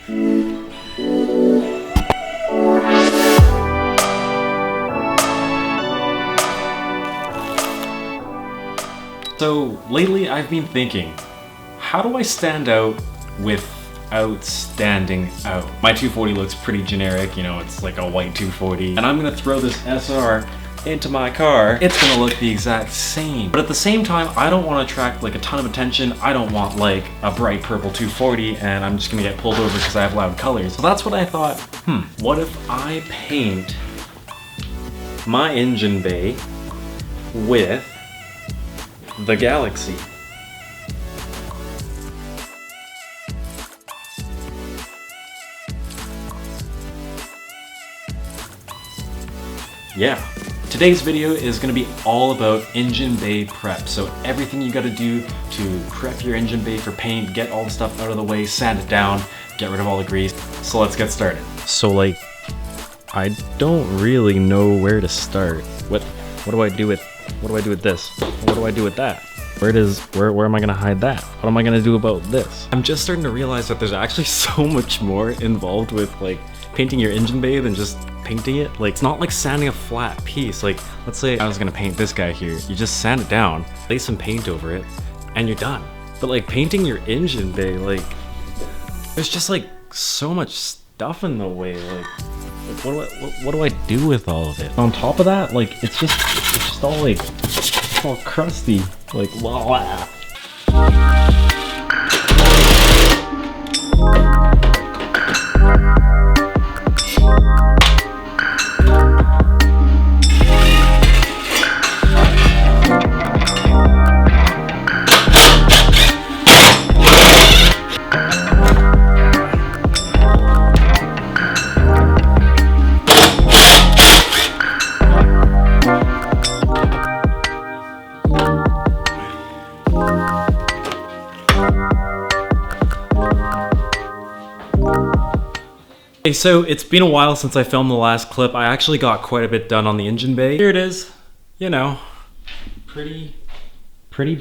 So lately I've been thinking, how do I stand out without standing out? My 240 looks pretty generic, you know, it's like a white 240, and I'm gonna throw this SR into my car. It's gonna look the exact same. But at the same time, I don't wanna attract like a ton of attention. I don't want like a bright purple 240 and I'm just gonna get pulled over because I have loud colors. So that's what I thought, what if I paint my engine bay with the Galaxy? Yeah. Today's video is going to be all about engine bay prep. So everything you got to do to prep your engine bay for paint, get all the stuff out of the way, sand it down, get rid of all the grease. So let's get started. So like, I don't really know where to start. What do I do with this? What do I do with that? Where am I gonna hide that? What am I gonna do about this? I'm just starting to realize that there's actually so much more involved with like painting your engine bay than just painting it. Like, it's not like sanding a flat piece. Like, let's say I was gonna paint this guy here. You just sand it down, lay some paint over it, and you're done. But like painting your engine bay, like, there's just like so much stuff in the way. Like what do I do with all of it? On top of that, like it's just all like, it's all crusty. Like, blah. Okay, so it's been a while since I filmed the last clip. I actually got quite a bit done on the engine bay. Here it is, you know, pretty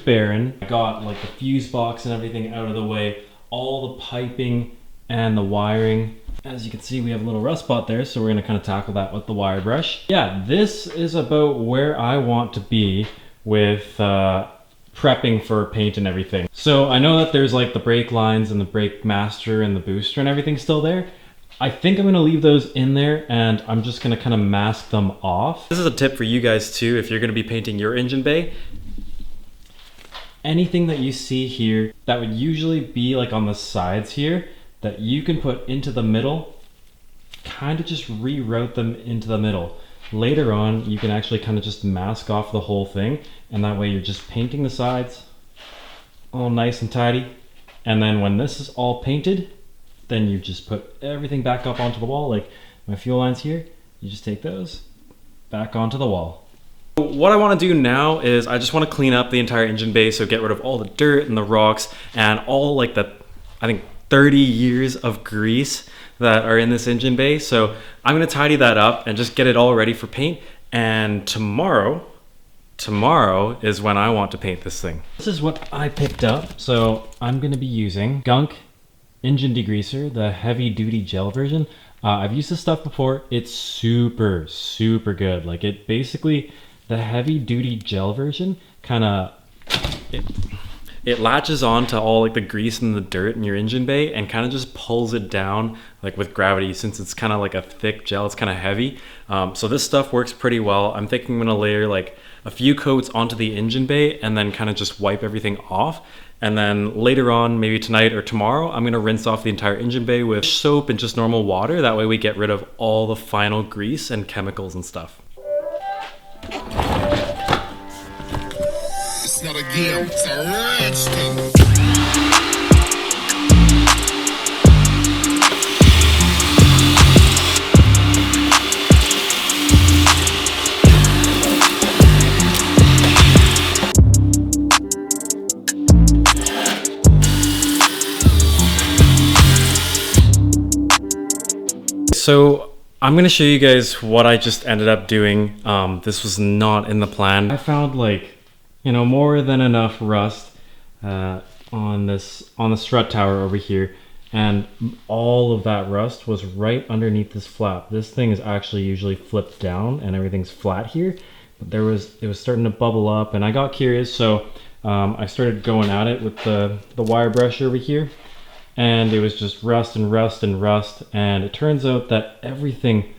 barren. I got like the fuse box and everything out of the way, all the piping and the wiring. As you can see, we have a little rust spot there, so we're gonna kind of tackle that with the wire brush. Yeah, this is about where I want to be with prepping for paint and everything. So I know that there's like the brake lines and the brake master and the booster and everything still there. I think I'm gonna leave those in there and I'm just gonna kind of mask them off. This is a tip for you guys too, if you're gonna be painting your engine bay. Anything that you see here that would usually be like on the sides here, that you can put into the middle, kind of just reroute them into the middle. Later on, you can actually kind of just mask off the whole thing, and that way you're just painting the sides all nice and tidy. And then when this is all painted, then you just put everything back up onto the wall. Like my fuel lines here, you just take those back onto the wall. What I want to do now is I just want to clean up the entire engine bay, so get rid of all the dirt and the rocks and all like the, I think 30 years of grease that are in this engine bay. So I'm going to tidy that up and just get it all ready for paint. And tomorrow is when I want to paint this thing. This is what I picked up. So I'm going to be using Gunk engine degreaser, the heavy duty gel version. I've used this stuff before. It's super good. Like, it basically, the heavy duty gel version kind of it latches on to all like the grease and the dirt in your engine bay and kind of just pulls it down like with gravity, since it's kind of like a thick gel. It's kind of heavy. So this stuff works pretty well. I'm thinking I'm gonna layer like a few coats onto the engine bay and then kind of just wipe everything off. And then later on, maybe tonight or tomorrow, I'm gonna rinse off the entire engine bay with soap and just normal water. That way we get rid of all the final grease and chemicals and stuff. It's not a game, it's a rich thing. So I'm going to show you guys what I just ended up doing. This was not in the plan. I found like, you know, more than enough rust on the strut tower over here. and all of that rust was right underneath this flap. This thing is actually usually flipped down and everything's flat here, but it was starting to bubble up, and I got curious, so I started going at it with the wire brush over here, and it was just rust and rust and rust, and it turns out that everything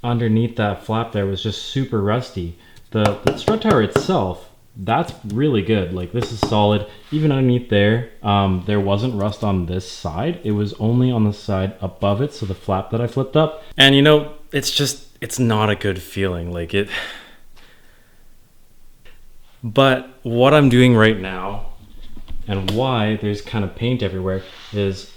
underneath that flap there was just super rusty. The strut tower itself, that's really good. Like, this is solid. Even underneath there, there wasn't rust on this side. It was only on the side above it, so the flap that I flipped up. And you know, it's not a good feeling. Like it. But what I'm doing right now, and why there's kind of paint everywhere, is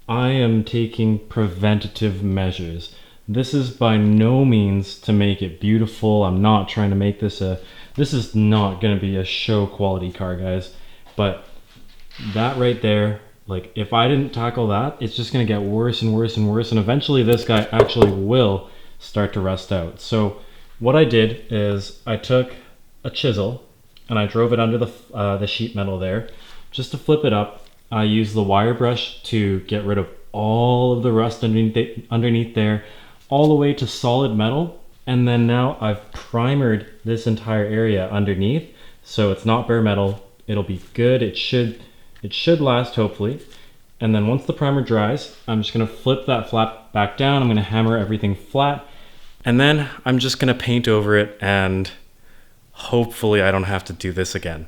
I am taking preventative measures. This is by no means to make it beautiful. I'm not trying to make this this is not going to be a show quality car, guys. But that right there, like, if I didn't tackle that, it's just going to get worse and worse and worse. And eventually this guy actually will start to rust out. So what I did is I took a chisel and I drove it under the sheet metal there just to flip it up. I used the wire brush to get rid of all of the rust underneath there, all the way to solid metal. And then now I've primered this entire area underneath, so it's not bare metal. It'll be good. It should last, hopefully. And then once the primer dries, I'm just gonna flip that flap back down. I'm gonna hammer everything flat, and then I'm just gonna paint over it, and hopefully I don't have to do this again.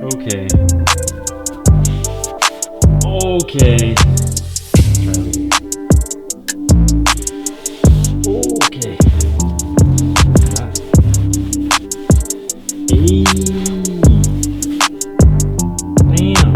Okay. Okay. Okay. Damn.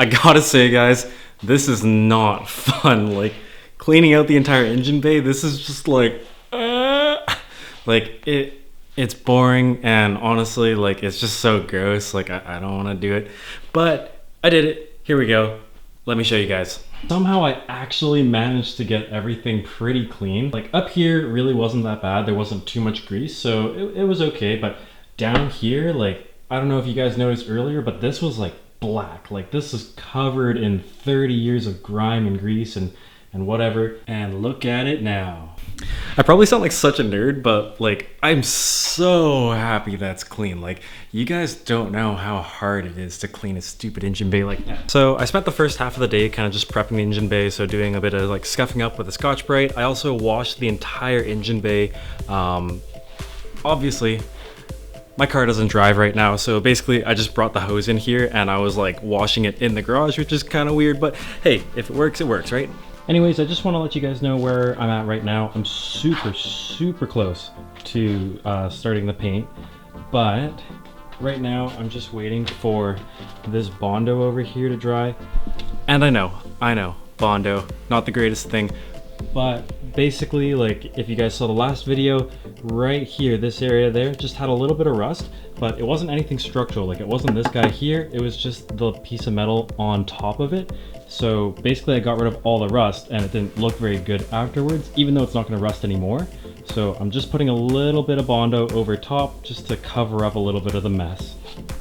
I gotta say, guys, this is not fun. Like, cleaning out the entire engine bay, this is just like it's boring, and honestly, like, it's just so gross. Like, I don't want to do it, but I did it. Here we go. Let me show you guys. Somehow I actually managed to get everything pretty clean. Like, up here really wasn't that bad. There wasn't too much grease, so it was okay. But down here, like, I don't know if you guys noticed earlier, but this was like black. Like, this is covered in 30 years of grime and grease and whatever. And look at it now. I probably sound like such a nerd, but like, I'm so happy that's clean. Like, you guys don't know how hard it is to clean a stupid engine bay like that. So I spent the first half of the day kind of just prepping the engine bay, so doing a bit of like scuffing up with a Scotch-Brite. I also washed the entire engine bay. Obviously, my car doesn't drive right now, so basically I just brought the hose in here and I was like washing it in the garage, which is kind of weird, but hey, if it works, right? Anyways, I just want to let you guys know where I'm at right now. I'm super close to starting the paint, but right now I'm just waiting for this Bondo over here to dry. And I know, Bondo, not the greatest thing, but basically, like, if you guys saw the last video, right here, this area there just had a little bit of rust, but it wasn't anything structural. Like, it wasn't this guy here, it was just the piece of metal on top of it. So basically I got rid of all the rust, and it didn't look very good afterwards, even though it's not going to rust anymore. So I'm just putting a little bit of Bondo over top just to cover up a little bit of the mess.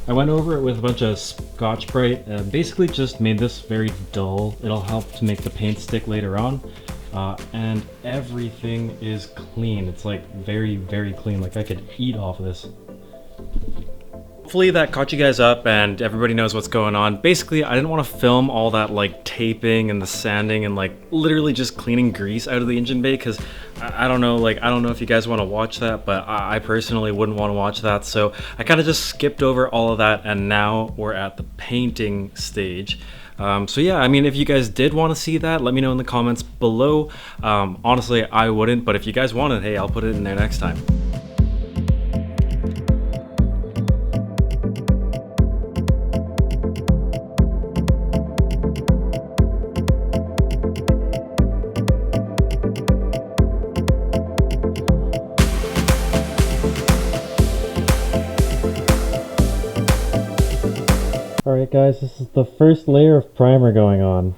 I went over it with a bunch of Scotch-Brite and basically just made this very dull. It'll help to make the paint stick later on. And everything is clean. It's like very clean. Like, I could eat off of this. Hopefully that caught you guys up and everybody knows what's going on. Basically, I didn't want to film all that like taping and the sanding and like literally just cleaning grease out of the engine bay, because I don't know, like, I don't know if you guys want to watch that, but I personally wouldn't want to watch that, so I kind of just skipped over all of that, and now we're at the painting stage. So yeah, I mean, if you guys did want to see that, let me know in the comments below. Honestly, I wouldn't, but if you guys want it, hey, I'll put it in there next time. Alright guys, this is the first layer of primer going on.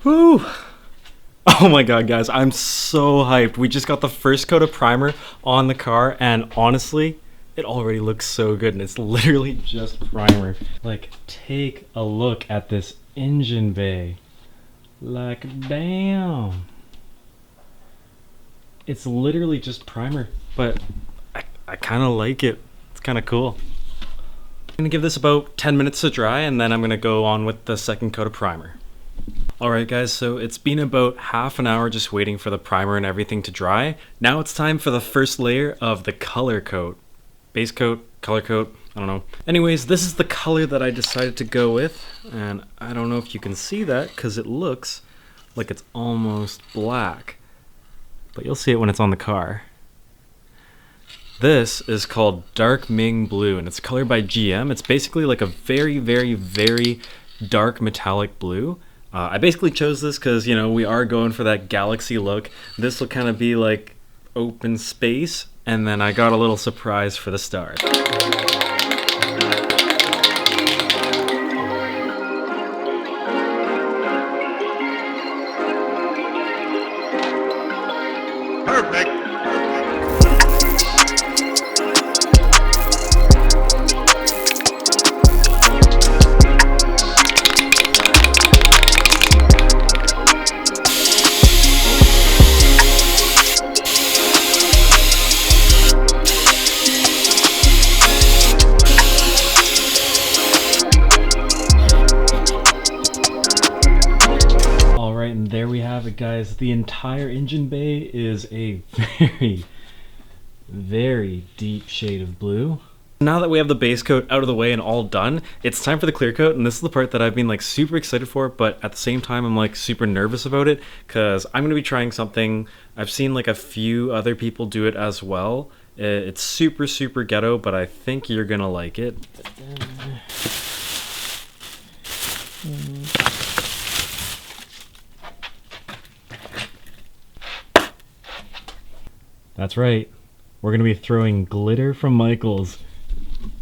Woo! Oh my god, guys, I'm so hyped. We just got the first coat of primer on the car, and honestly, it already looks so good, and it's literally just primer. Like, take a look at this engine bay. Like, damn. It's literally just primer, but I kind of like it. It's kind of cool. I'm gonna give this about 10 minutes to dry, and then I'm gonna go on with the second coat of primer. Alright guys, so it's been about half an hour just waiting for the primer and everything to dry. Now it's time for the first layer of the color coat. Base coat, color coat, I don't know. Anyways, this is the color that I decided to go with, and I don't know if you can see that because it looks like it's almost black. But you'll see it when it's on the car. This is called Dark Ming Blue, and it's colored by GM. It's basically like a very, very, very dark metallic blue. I basically chose this because, you know, we are going for that galaxy look. This will kind of be like open space, and then I got a little surprise for the stars. Perfect. And there we have it, guys. The entire engine bay is a very, very deep shade of blue. Now that we have the base coat out of the way and all done, it's time for the clear coat, and this is the part that I've been like super excited for, but at the same time I'm like super nervous about it because I'm gonna be trying something. I've seen like a few other people do it as well. It's super, super ghetto, but I think you're gonna like it. That's right. We're going to be throwing glitter from Michaels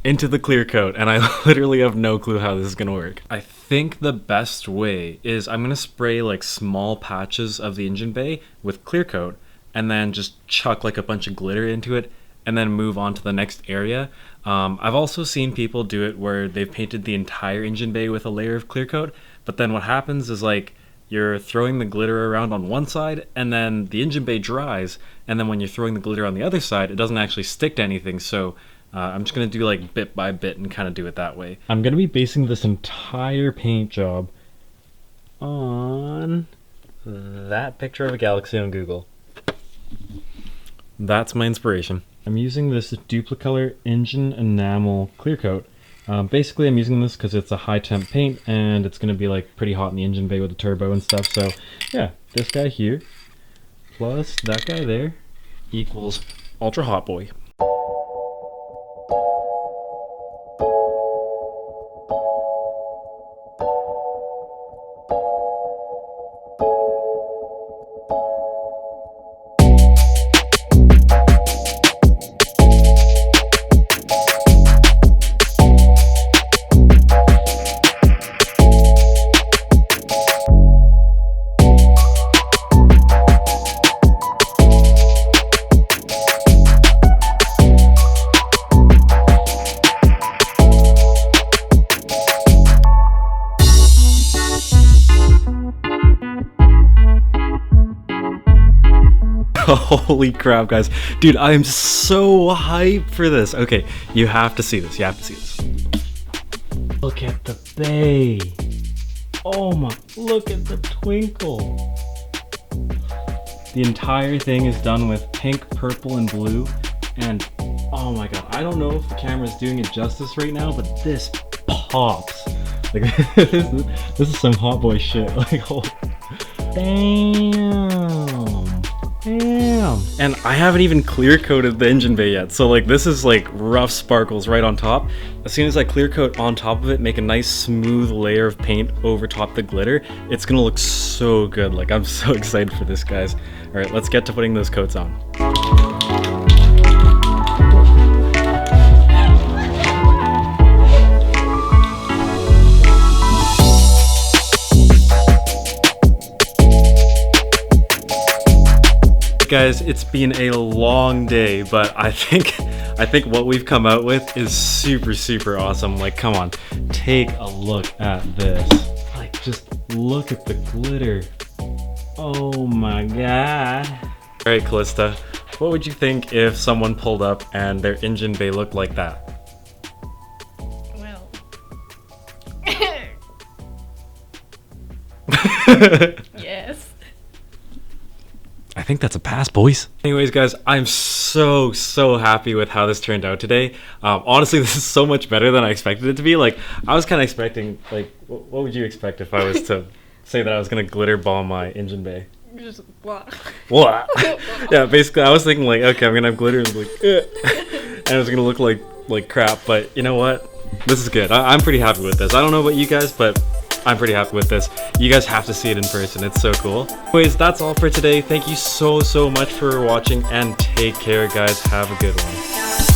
into the clear coat, and I literally have no clue how this is going to work. I think the best way is I'm going to spray like small patches of the engine bay with clear coat, and then just chuck like a bunch of glitter into it, and then move on to the next area. I've also seen people do it where they've painted the entire engine bay with a layer of clear coat, but then what happens is like you're throwing the glitter around on one side, and then the engine bay dries, and then when you're throwing the glitter on the other side, it doesn't actually stick to anything. So I'm just going to do like bit by bit and kind of do it that way. I'm going to be basing this entire paint job on that picture of a galaxy on Google. That's my inspiration. I'm using this Duplicolor Engine Enamel clear coat. Basically, I'm using this because it's a high temp paint, and it's going to be like pretty hot in the engine bay with the turbo and stuff. So yeah, this guy here plus that guy there equals Ultra Hot Boy. Holy crap, guys. Dude, I am so hyped for this. Okay, you have to see this. You have to see this. Look at the bay. Oh my, look at the twinkle. The entire thing is done with pink, purple, and blue. And oh my god, I don't know if the camera's doing it justice right now, but this pops. Like, this is some hot boy shit. Like, oh, damn. And I haven't even clear coated the engine bay yet, so like this is like rough sparkles right on top. As soon as I clear coat on top of it, make a nice smooth layer of paint over top the glitter, it's gonna look so good. Like, I'm so excited for this, guys. All right, let's get to putting those coats on. Guys, it's been a long day, but I think what we've come out with is super awesome. Like, come on, take a look at this. Like, just look at the glitter. Oh my god. All right, Callista, what would you think if someone pulled up and their engine bay looked like that? Well. Yes. I think that's a pass, boys. Anyways, guys, I'm so happy with how this turned out today. Honestly, this is so much better than I expected it to be. Like, I was kind of expecting, like, what would you expect if I was to say that I was gonna glitter bomb my engine bay? Just blah. What? Yeah, basically, I was thinking like, okay, I'm gonna have glitter and like, and it was gonna look like crap. But you know what? This is good. I'm pretty happy with this. I don't know about you guys, but I'm pretty happy with this. You guys have to see it in person. It's so cool. Anyways, that's all for today. Thank you so much for watching, and take care, guys. Have a good one.